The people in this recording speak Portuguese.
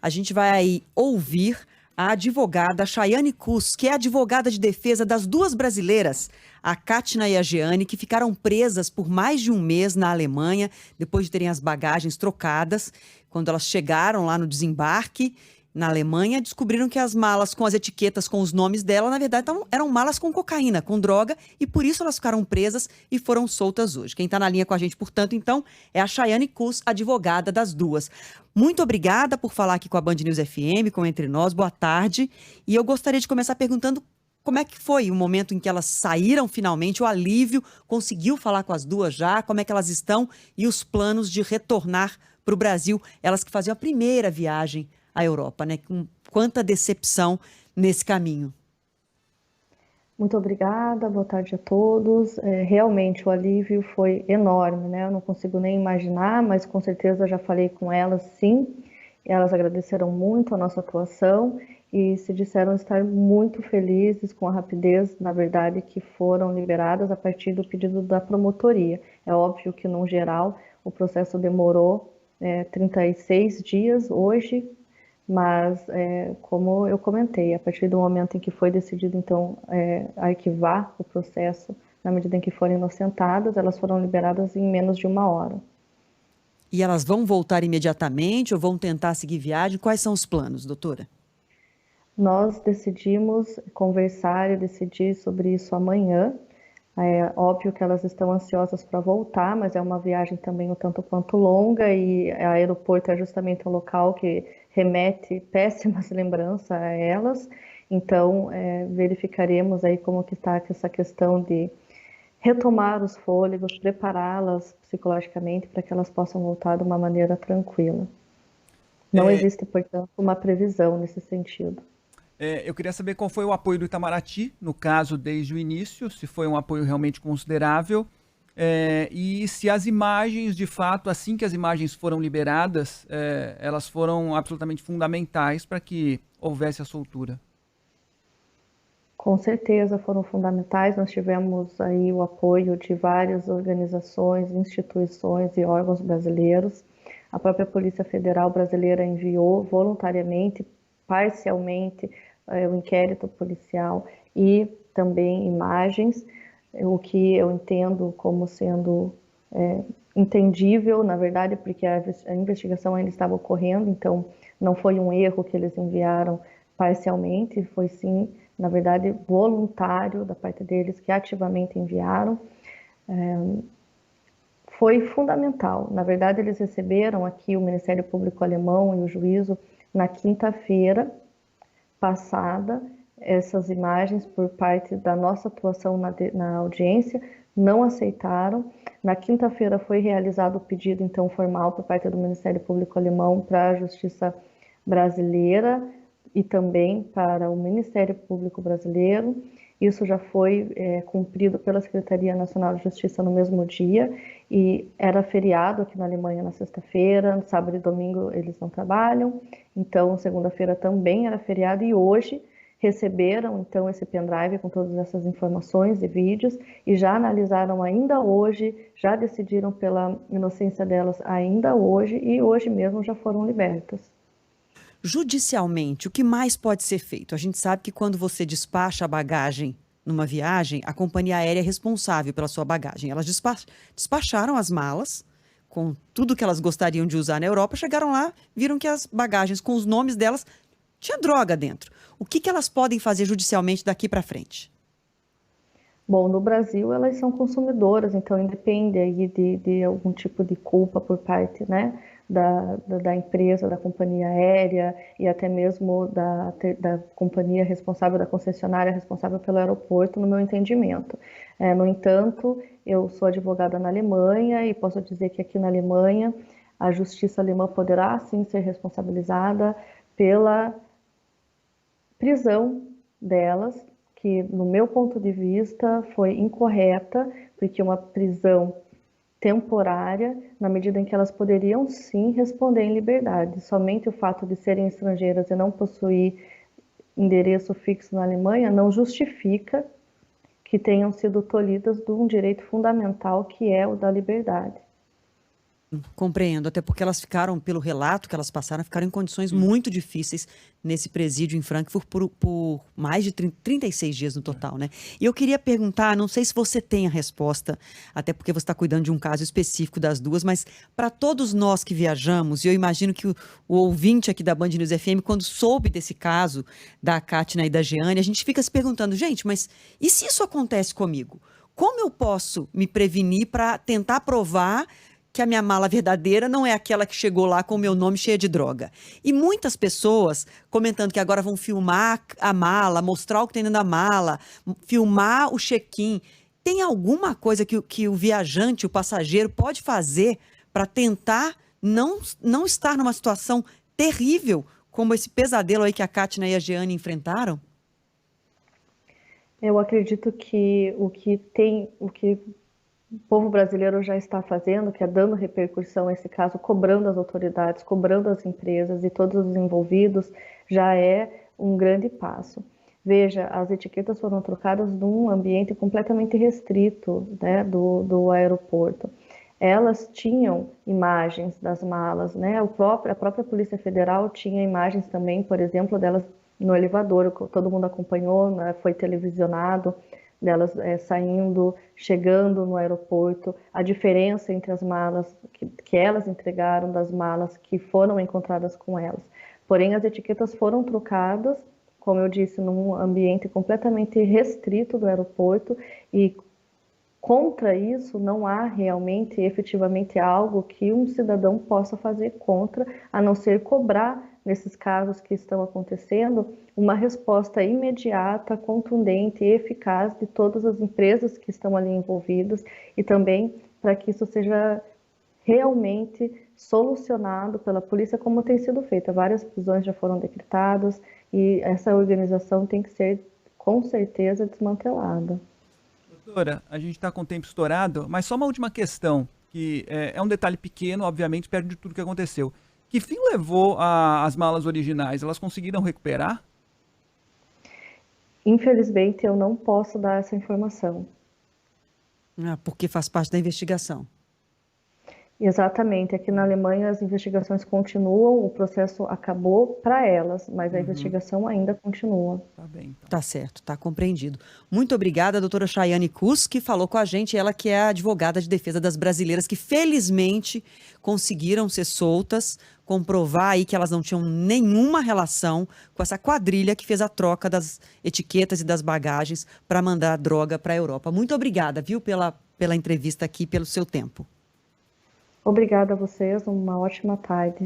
a gente vai aí ouvir a advogada Chayane Cus, que é advogada de defesa das duas brasileiras, a Katina e a Jeane, que ficaram presas por mais de um mês na Alemanha, depois de terem as bagagens trocadas. Quando elas chegaram lá no desembarque, na Alemanha, descobriram que as malas com as etiquetas com os nomes dela, na verdade, eram malas com cocaína, com droga, e por isso elas ficaram presas e foram soltas hoje. Quem está na linha com a gente, portanto, então, é a Chayane Cus, advogada das duas. Muito obrigada por falar aqui com a Band News FM, com Entre Nós. Boa tarde. E eu gostaria de começar perguntando como é que foi o momento em que elas saíram finalmente, o alívio, conseguiu falar com as duas já, como é que elas estão e os planos de retornar para o Brasil, elas que faziam a primeira viagem à Europa, né? Com quanta decepção nesse caminho. Muito obrigada, boa tarde a todos. Realmente o alívio foi enorme, né? Eu não consigo nem imaginar, mas com certeza já falei com elas, sim. Elas agradeceram muito a nossa atuação e se disseram estar muito felizes com a rapidez, na verdade, que foram liberadas a partir do pedido da promotoria. É óbvio que, no geral, o processo demorou 36 dias hoje, mas, como eu comentei, a partir do momento em que foi decidido, então, arquivar o processo, na medida em que forem inocentadas, elas foram liberadas em menos de uma hora. E elas vão voltar imediatamente ou vão tentar seguir viagem? Quais são os planos, doutora? Nós decidimos conversar e decidir sobre isso amanhã. É óbvio que elas estão ansiosas para voltar, mas é uma viagem também um tanto quanto longa e o aeroporto é justamente um local que remete péssimas lembranças a elas. Então, verificaremos aí como que está essa questão de retomar os fôlegos, prepará-las psicologicamente para que elas possam voltar de uma maneira tranquila. Não existe, portanto, uma previsão nesse sentido. Eu queria saber qual foi o apoio do Itamaraty, no caso, desde o início, se foi um apoio realmente considerável, e se as imagens, de fato, assim que as imagens foram liberadas, elas foram absolutamente fundamentais para que houvesse a soltura. Com certeza foram fundamentais, nós tivemos aí o apoio de várias organizações, instituições e órgãos brasileiros. A própria Polícia Federal brasileira enviou voluntariamente, parcialmente, o inquérito policial e também imagens, o que eu entendo como sendo entendível, na verdade, porque a investigação ainda estava ocorrendo, então não foi um erro que eles enviaram parcialmente, foi sim, na verdade, voluntário da parte deles, que ativamente enviaram. Foi fundamental. Na verdade, eles receberam aqui o Ministério Público Alemão e o juízo na quinta-feira passada essas imagens por parte da nossa atuação na audiência, não aceitaram. Na quinta-feira foi realizado o pedido então formal por parte do Ministério Público Alemão para a Justiça Brasileira e também para o Ministério Público Brasileiro. Isso já foi cumprido pela Secretaria Nacional de Justiça no mesmo dia e era feriado aqui na Alemanha na sexta-feira, sábado e domingo eles não trabalham, então segunda-feira também era feriado e hoje receberam então esse pendrive com todas essas informações e vídeos e já analisaram ainda hoje, já decidiram pela inocência delas ainda hoje e hoje mesmo já foram libertas. Judicialmente, o que mais pode ser feito? A gente sabe que quando você despacha a bagagem numa viagem, a companhia aérea é responsável pela sua bagagem. Elas despacharam as malas com tudo que elas gostariam de usar na Europa, chegaram lá, viram que as bagagens com os nomes delas tinha droga dentro. O que elas podem fazer judicialmente daqui para frente? Bom, no Brasil elas são consumidoras, então independe aí de algum tipo de culpa por parte, né, da empresa, da companhia aérea e até mesmo da companhia responsável, da concessionária responsável pelo aeroporto, no meu entendimento. No entanto, eu sou advogada na Alemanha e posso dizer que aqui na Alemanha a justiça alemã poderá sim ser responsabilizada pela prisão delas, que no meu ponto de vista foi incorreta, porque uma prisão temporária, na medida em que elas poderiam sim responder em liberdade. Somente o fato de serem estrangeiras e não possuir endereço fixo na Alemanha não justifica que tenham sido tolhidas de um direito fundamental que é o da liberdade. Compreendo, até porque elas ficaram, pelo relato que elas passaram, ficaram em condições muito difíceis nesse presídio em Frankfurt por mais de 36 dias no total, né? E eu queria perguntar, não sei se você tem a resposta, até porque você está cuidando de um caso específico das duas, mas para todos nós que viajamos, e eu imagino que o ouvinte aqui da Band News FM, quando soube desse caso da Kátina e da Jeane, a gente fica se perguntando, gente, mas e se isso acontece comigo? Como eu posso me prevenir para tentar provar que a minha mala verdadeira não é aquela que chegou lá com o meu nome cheia de droga? E muitas pessoas comentando que agora vão filmar a mala, mostrar o que tem dentro da mala, filmar o check-in. Tem alguma coisa que o viajante, o passageiro pode fazer para tentar não estar numa situação terrível como esse pesadelo aí que a Kátina e a Jeane enfrentaram? Eu acredito que o que o povo brasileiro já está fazendo, que é dando repercussão a esse caso, cobrando as autoridades, cobrando as empresas e todos os envolvidos, já é um grande passo. Veja, as etiquetas foram trocadas num ambiente completamente restrito, né, do aeroporto. Elas tinham imagens das malas, né? A própria Polícia Federal tinha imagens também, por exemplo, delas no elevador, todo mundo acompanhou, né? Foi televisionado, delas saindo, chegando no aeroporto, a diferença entre as malas que elas entregaram das malas que foram encontradas com elas. Porém, as etiquetas foram trocadas, como eu disse, num ambiente completamente restrito do aeroporto, e contra isso não há realmente, efetivamente, algo que um cidadão possa fazer contra, a não ser cobrar, nesses casos que estão acontecendo, uma resposta imediata, contundente e eficaz de todas as empresas que estão ali envolvidas, e também para que isso seja realmente solucionado pela polícia, como tem sido feito. Várias prisões já foram decretadas e essa organização tem que ser, com certeza, desmantelada. Doutora, a gente está com o tempo estourado, mas só uma última questão, que é um detalhe pequeno, obviamente, perto de tudo que aconteceu. Que fim levou as malas originais? Elas conseguiram recuperar? Infelizmente, eu não posso dar essa informação. Porque faz parte da investigação. Exatamente. Aqui na Alemanha as investigações continuam, o processo acabou para elas, mas a investigação ainda continua. Tá bem, então. Tá certo, tá compreendido. Muito obrigada, doutora Chayane Kuss, que falou com a gente, ela que é a advogada de defesa das brasileiras que felizmente conseguiram ser soltas, comprovar aí que elas não tinham nenhuma relação com essa quadrilha que fez a troca das etiquetas e das bagagens para mandar a droga para a Europa. Muito obrigada, viu, pela entrevista aqui, pelo seu tempo. Obrigada a vocês, uma ótima tarde.